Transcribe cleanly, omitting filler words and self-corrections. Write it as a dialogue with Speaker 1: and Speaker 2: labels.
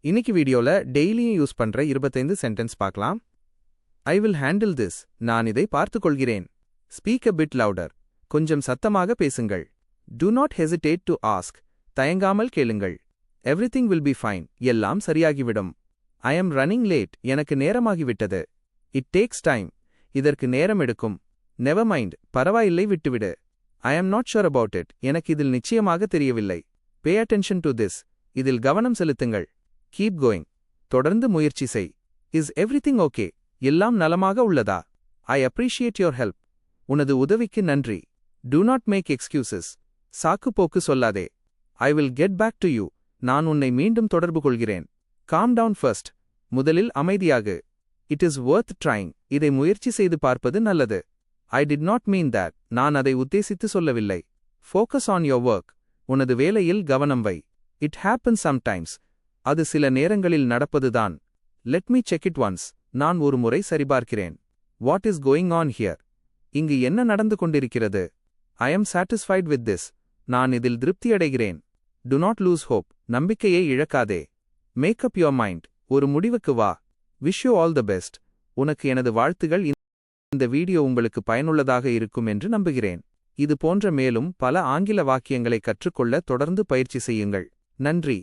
Speaker 1: இன்னைக்கு வீடியோல டெய்லியும் யூஸ் பண்ற 25 சென்டென்ஸ் பார்க்கலாம். I will handle this. நான் இதை பார்த்துக் கொள்கிறேன். Speak a bit louder. கொஞ்சம் சத்தமாக பேசுங்கள். Do not hesitate to ask. தயங்காமல் கேளுங்கள். Everything will be fine. எல்லாம் சரியாகிவிடும். I am running late. எனக்கு நேரமாகிவிட்டது. It takes time. இதற்கு நேரம் எடுக்கும். Never mind. பரவாயில்லை, விட்டுவிடு. I am not sure about it. எனக்கு இதில் நிச்சயமாக தெரியவில்லை. Pay attention to this. இதில் கவனம் செலுத்துங்கள். Keep going. தொடர்ந்து முயற்சி செய். Is everything okay? எல்லாம் நலமாக உள்ளதா? I appreciate your help. உனது உதவிக்கு நன்றி. Do not make excuses. சாக்கு போக்கு சொல்லாதே. I will get back to you. நான் உன்னை மீண்டும் தொடர்பு கொள்கிறேன். Calm down first. முதலில் அமைதியாகு. It is worth trying. இதை முயற்சி செய்து பார்ப்பது நல்லது. I did not mean that. நான் அதை உத்தேசித்து சொல்லவில்லை. Focus on your work. உனது வேலையில் கவனம் வை. It happens sometimes. அது சில நேரங்களில் நடப்பதுதான். Let me check it once. நான் ஒரு முறை சரிபார்க்கிறேன். What is going on here? இங்கு என்ன நடந்து கொண்டிருக்கிறது? I am satisfied with this. நான் இதில் திருப்தியடைகிறேன். Do not lose hope. நம்பிக்கையை இழக்காதே. Make up your mind. ஒரு முடிவுக்கு வா. Wish you all the best. உனக்கு எனது வாழ்த்துகள். இந்த வீடியோ உங்களுக்கு பயனுள்ளதாக இருக்கும் என்று நம்புகிறேன். இது போன்ற மேலும் பல ஆங்கில வாக்கியங்களை கற்றுக்கொள்ள தொடர்ந்து பயிற்சி செய்யுங்கள். நன்றி.